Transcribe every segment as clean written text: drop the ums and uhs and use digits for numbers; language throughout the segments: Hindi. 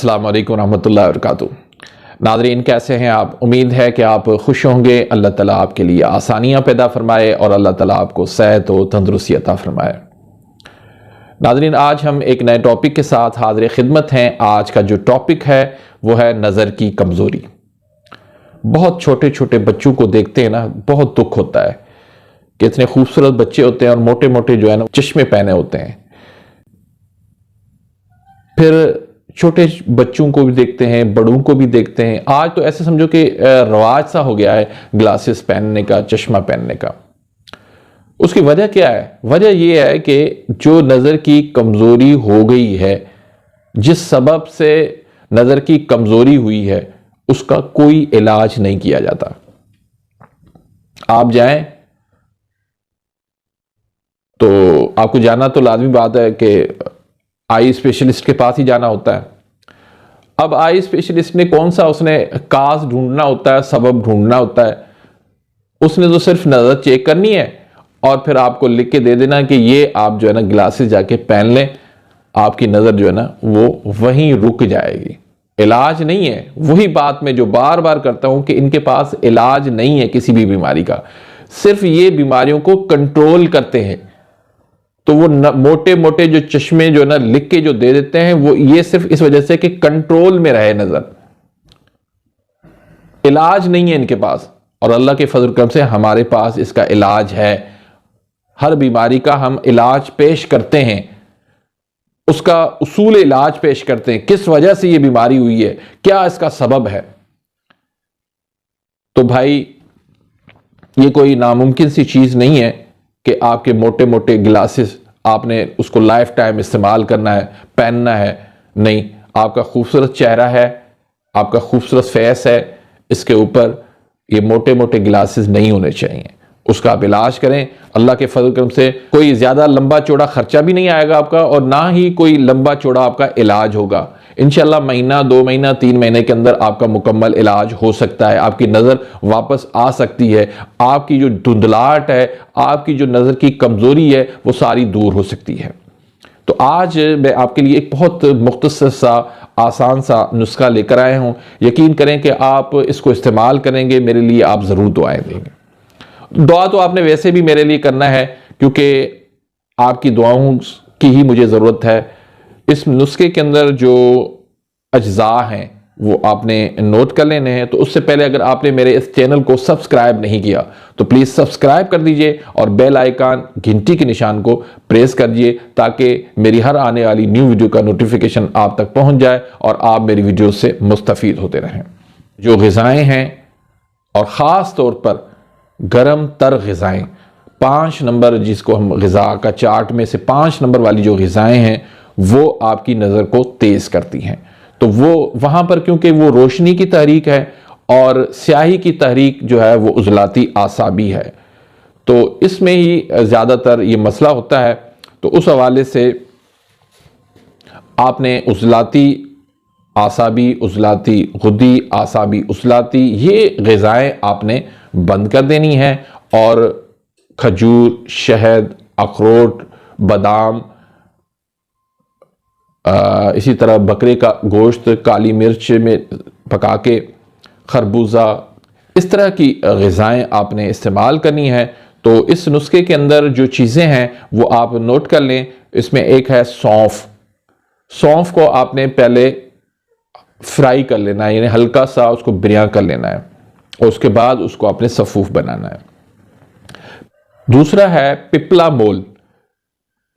अस्सलाम वालेकुम रहमतुल्लाहि व बरकातुहू। नाज़रीन, कैसे हैं आप? उम्मीद है कि आप खुश होंगे। अल्लाह ताला आपके लिए आसानियाँ पैदा फरमाए और अल्लाह ताला आपको सेहत व तंदुरुस्ती अता फरमाए। नाज़रीन, आज हम एक नए टॉपिक के साथ हाज़िर खिदमत हैं। आज का जो टॉपिक है वो है नज़र की कमज़ोरी। बहुत छोटे छोटे बच्चों को देखते हैं ना, बहुत दुख होता है कि इतने खूबसूरत बच्चे होते हैं और मोटे मोटे जो है ना चश्मे पहने होते हैं। फिर छोटे बच्चों को भी देखते हैं, बड़ों को भी देखते हैं। आज तो ऐसे समझो कि रवाज सा हो गया है ग्लासेस पहनने का, चश्मा पहनने का। उसकी वजह क्या है? वजह यह है कि जो नज़र की कमज़ोरी हो गई है, जिस सबब से नज़र की कमज़ोरी हुई है, उसका कोई इलाज नहीं किया जाता। आप जाएं तो आपको जाना तो लाजमी बात है कि आई स्पेशलिस्ट के पास ही जाना होता है। अब आई स्पेशलिस्ट ने कौन सा, उसने काज ढूंढना होता है, सबब ढूंढना होता है। उसने तो सिर्फ नज़र चेक करनी है और फिर आपको लिख के दे देना कि ये आप जो है ना ग्लासेस जाके पहन लें, आपकी नज़र जो है ना वो वहीं रुक जाएगी। इलाज नहीं है। वही बात मैं जो बार बार करता हूं कि इनके पास इलाज नहीं है किसी भी बीमारी का, सिर्फ ये बीमारियों को कंट्रोल करते हैं। तो वो मोटे मोटे जो चश्मे जो ना लिख के जो दे देते हैं, वो ये सिर्फ इस वजह से कि कंट्रोल में रहे नजर। इलाज नहीं है इनके पास, और अल्लाह के फजल करम से हमारे पास इसका इलाज है। हर बीमारी का हम इलाज पेश करते हैं, उसका उसूल इलाज पेश करते हैं। किस वजह से ये बीमारी हुई है, क्या इसका सबब है। तो भाई, ये कोई नामुमकिन सी चीज नहीं है कि आपके मोटे मोटे ग्लासेस आपने उसको लाइफ टाइम इस्तेमाल करना है, पहनना है। नहीं, आपका खूबसूरत चेहरा है, आपका खूबसूरत फेस है, इसके ऊपर ये मोटे मोटे ग्लासेस नहीं होने चाहिए। उसका आप इलाज करें। अल्लाह के फजल करम से कोई ज्यादा लंबा चौड़ा खर्चा भी नहीं आएगा आपका, और ना ही कोई लंबा चौड़ा आपका इलाज होगा। इंशाल्लाह महीना, 2 महीना, 3 महीने के अंदर आपका मुकम्मल इलाज हो सकता है। आपकी नज़र वापस आ सकती है। आपकी जो धुंधलाहट है, आपकी जो नज़र की कमज़ोरी है, वो सारी दूर हो सकती है। तो आज मैं आपके लिए एक बहुत मुख्तसर सा, आसान सा नुस्खा लेकर आया हूँ। यकीन करें कि आप इसको इस्तेमाल करेंगे, मेरे लिए आप ज़रूर दुआएं देंगे। दुआ तो आपने वैसे भी मेरे लिए करना है, क्योंकि आपकी दुआओं की ही मुझे ज़रूरत है। इस नुस्खे के अंदर जो अज्जा हैं वो आपने नोट कर लेने हैं। तो उससे पहले अगर आपने मेरे इस चैनल को सब्सक्राइब नहीं किया तो प्लीज़ सब्सक्राइब कर दीजिए और बेल आइकन, घंटी के निशान को प्रेस कर दीजिए, ताकि मेरी हर आने वाली न्यू वीडियो का नोटिफिकेशन आप तक पहुंच जाए और आप मेरी वीडियो से मुस्तफ़ीद होते रहें। जो ग़िज़ाएँ हैं, और ख़ास तौर पर गरम तर ग़िज़ाएँ, 5 नंबर जिसको हम ग़िज़ा का चार्ट में से 5 नंबर वाली जो ग़िज़ाएँ हैं, वो आपकी नज़र को तेज़ करती हैं। तो वो वहाँ पर, क्योंकि वो रोशनी की तहरीक है और स्याही की तहरीक जो है वो उज़लाती आसाबी है, तो इसमें ही ज़्यादातर ये मसला होता है। तो उस हवाले से आपने उज़लाती आसाबी, उज़लाती गुद्दी, आसाबी उज़लाती, ये ग़िज़ाएँ आपने बंद कर देनी है। और खजूर, शहद, अखरोट, बादाम, इसी तरह बकरे का गोश्त काली मिर्च में पका के, खरबूजा, इस तरह की ग़िज़ाएँ आपने इस्तेमाल करनी है। तो इस नुस्खे के अंदर जो चीज़ें हैं वो आप नोट कर लें। इसमें एक है सौंफ। सौंफ को आपने पहले फ्राई कर लेना है, यानी हल्का सा उसको बिरयान कर लेना है, और उसके बाद उसको आपने सफ़ूफ बनाना है। दूसरा है पिपला मोल।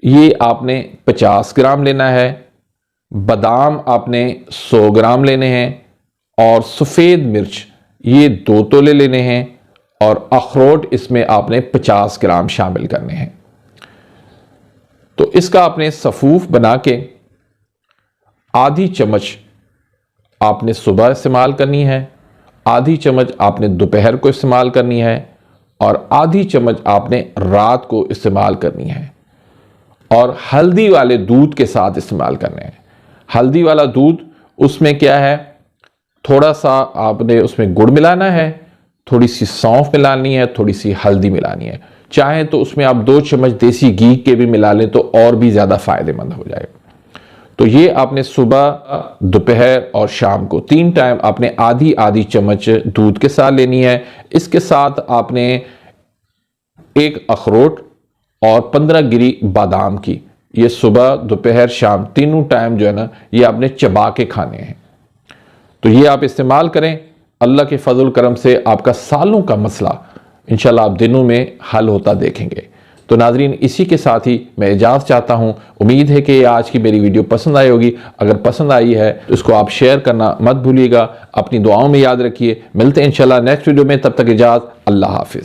ये आपने 50 ग्राम लेना है। बादाम आपने 100 ग्राम लेने हैं, और सफ़ेद मिर्च ये 2 तोले लेने हैं, और अखरोट इसमें आपने 50 ग्राम शामिल करने हैं। तो इसका आपने सफ़ूफ बना के आधी चम्मच आपने सुबह इस्तेमाल करनी है, आधी चम्मच आपने दोपहर को इस्तेमाल करनी है, और आधी चम्मच आपने रात को इस्तेमाल करनी है। और हल्दी वाले दूध के साथ इस्तेमाल करने हैं। हल्दी वाला दूध, उसमें क्या है, थोड़ा सा आपने उसमें गुड़ मिलाना है, थोड़ी सी सौंफ मिलानी है, थोड़ी सी हल्दी मिलानी है। चाहे तो उसमें आप 2 चम्मच देसी घी के भी मिला लें तो और भी ज़्यादा फ़ायदेमंद हो जाएगा। तो ये आपने सुबह, दोपहर और शाम को 3 टाइम आपने आधी आधी चम्मच दूध के साथ लेनी है। इसके साथ आपने 1 अखरोट और 15 गिरी बादाम की, ये सुबह, दोपहर, शाम तीनों टाइम जो है ना, ये आपने चबा के खाने हैं। तो ये आप इस्तेमाल करें। अल्लाह के फजल करम से आपका सालों का मसला इंशाल्लाह आप दिनों में हल होता देखेंगे। तो नाजरीन, इसी के साथ ही मैं इजाज़त चाहता हूँ। उम्मीद है कि आज की मेरी वीडियो पसंद आई होगी। अगर पसंद आई है तो इसको आप शेयर करना मत भूलिएगा। अपनी दुआओं में याद रखिए। मिलते हैं इंशाल्लाह नेक्स्ट वीडियो में। तब तक इजाज़त। अल्लाह हाफिज़।